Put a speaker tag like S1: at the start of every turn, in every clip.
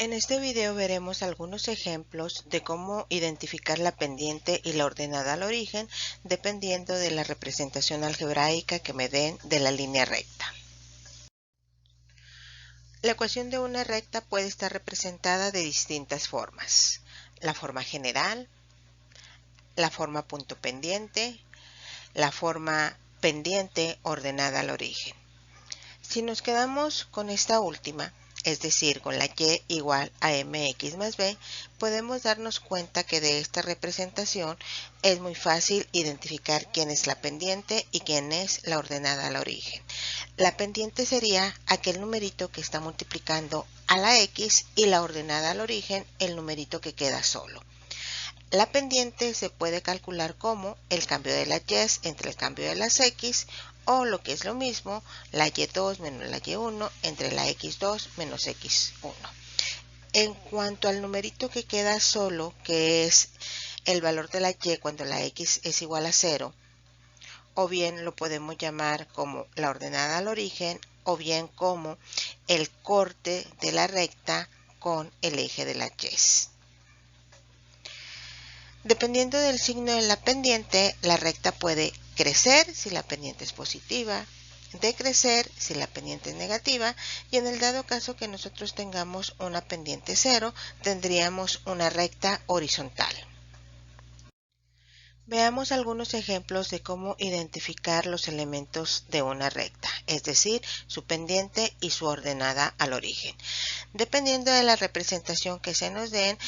S1: En este video veremos algunos ejemplos de cómo identificar la pendiente y la ordenada al origen dependiendo de la representación algebraica que me den de la línea recta. La ecuación de una recta puede estar representada de distintas formas: la forma general, la forma punto pendiente, la forma pendiente ordenada al origen. Si nos quedamos con esta última, es decir, con la y igual a mx más b, podemos darnos cuenta que de esta representación es muy fácil identificar quién es la pendiente y quién es la ordenada al origen. La pendiente sería aquel numerito que está multiplicando a la x y la ordenada al origen el numerito que queda solo. La pendiente se puede calcular como el cambio de las y entre el cambio de las x, o lo que es lo mismo, la y2 menos la y1 entre la x2 menos x1. En cuanto al numerito que queda solo, que es el valor de la y cuando la x es igual a 0, o bien lo podemos llamar como la ordenada al origen, o bien como el corte de la recta con el eje de las y. Dependiendo del signo de la pendiente, la recta puede crecer si la pendiente es positiva, decrecer si la pendiente es negativa, y en el dado caso que nosotros tengamos una pendiente 0, tendríamos una recta horizontal. Veamos algunos ejemplos de cómo identificar los elementos de una recta, es decir, su pendiente y su ordenada al origen. Dependiendo de la representación que se nos den,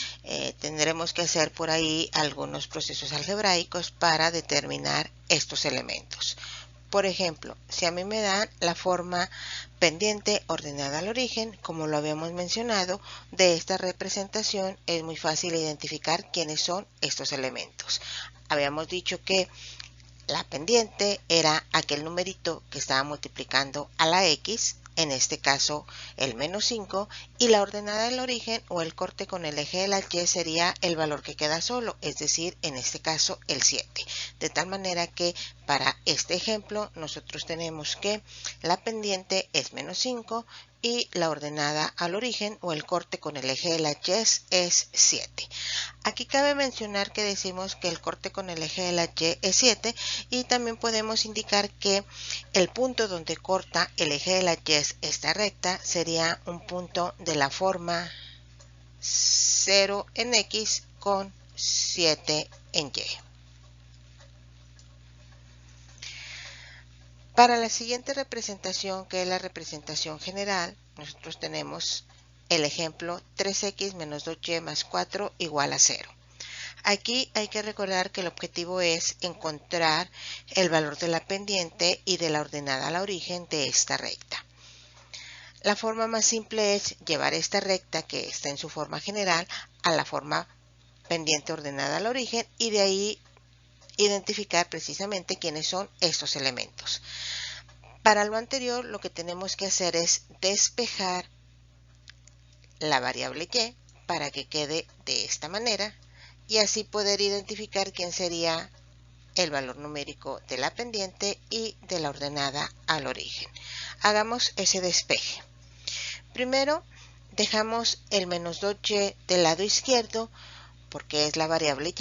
S1: tendremos que hacer por ahí algunos procesos algebraicos para determinar estos elementos. Por ejemplo, si a mí me dan la forma pendiente ordenada al origen, como lo habíamos mencionado, de esta representación es muy fácil identificar quiénes son estos elementos. Habíamos dicho que la pendiente era aquel numerito que estaba multiplicando a la x, en este caso el menos 5, y la ordenada del origen o el corte con el eje de la y sería el valor que queda solo, es decir, en este caso el 7. De tal manera que para este ejemplo nosotros tenemos que la pendiente es menos 5 y la ordenada al origen o el corte con el eje de la y es 7. Aquí cabe mencionar que decimos que el corte con el eje de la y es 7, y también podemos indicar que el punto donde corta el eje de la y esta recta sería un punto de la forma 0 en x con 7 en y. Para la siguiente representación, que es la representación general, nosotros tenemos el ejemplo 3x menos 2y más 4 igual a 0. Aquí hay que recordar que el objetivo es encontrar el valor de la pendiente y de la ordenada al origen de esta recta. La forma más simple es llevar esta recta, que está en su forma general, a la forma pendiente ordenada al origen, y de ahí identificar precisamente quiénes son estos elementos. Para lo anterior, lo que tenemos que hacer es despejar la variable y para que quede de esta manera, y así poder identificar quién sería el valor numérico de la pendiente y de la ordenada al origen. Hagamos ese despeje. Primero dejamos el menos 2y del lado izquierdo porque es la variable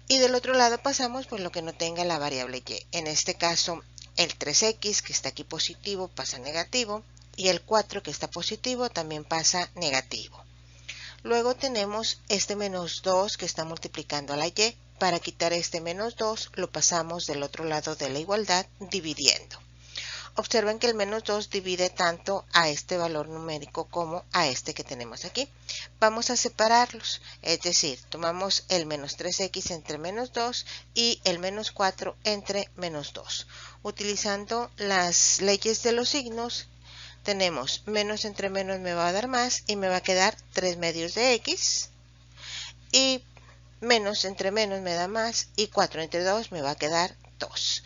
S1: y del otro lado pasamos por lo que no tenga la variable y. En este caso el 3x, que está aquí positivo, pasa negativo, y el 4, que está positivo, también pasa negativo. Luego tenemos este menos 2 que está multiplicando a la y. Para quitar este menos 2 lo pasamos del otro lado de la igualdad dividiendo. Observen que el menos 2 divide tanto a este valor numérico como a este que tenemos aquí. Vamos a separarlos, es decir, tomamos el menos 3x entre menos 2 y el menos 4 entre menos 2. Utilizando las leyes de los signos, tenemos menos entre menos me va a dar más y me va a quedar 3 medios de x, y menos entre menos me da más y 4 entre 2 me va a quedar 2.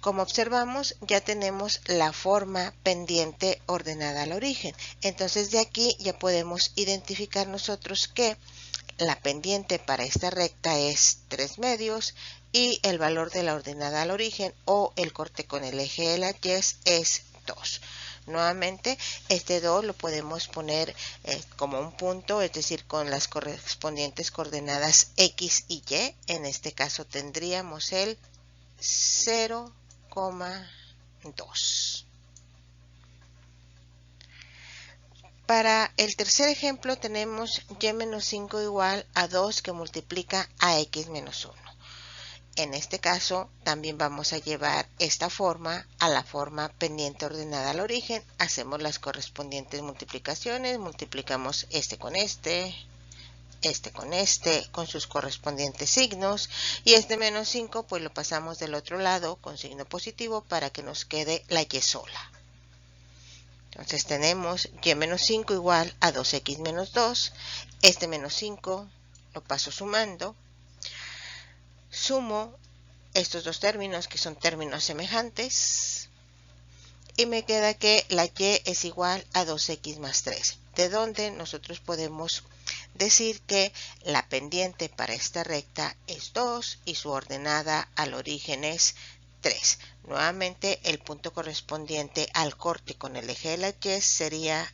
S1: Como observamos, ya tenemos la forma pendiente ordenada al origen. Entonces de aquí ya podemos identificar nosotros que la pendiente para esta recta es 3 medios y el valor de la ordenada al origen o el corte con el eje de la y es 2. Nuevamente, este 2 lo podemos poner como un punto, es decir, con las correspondientes coordenadas X y Y. En este caso tendríamos el 0,2. Para el tercer ejemplo tenemos y menos 5 igual a 2 que multiplica a x menos 1. En este caso también vamos a llevar esta forma a la forma pendiente ordenada al origen. Hacemos las correspondientes multiplicaciones, multiplicamos este con este con sus correspondientes signos, y este menos 5 pues lo pasamos del otro lado con signo positivo para que nos quede la y sola. Entonces tenemos y menos 5 igual a 2x menos 2. Este menos 5 lo paso sumando. Sumo estos dos términos que son términos semejantes. Y me queda que la y es igual a 2x más 3. De donde nosotros podemos decir que la pendiente para esta recta es 2 y su ordenada al origen es 3. Nuevamente el punto correspondiente al corte con el eje de la y sería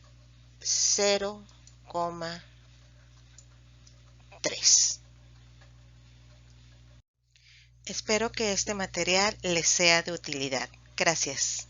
S1: 0,3. Espero que este material les sea de utilidad. Gracias.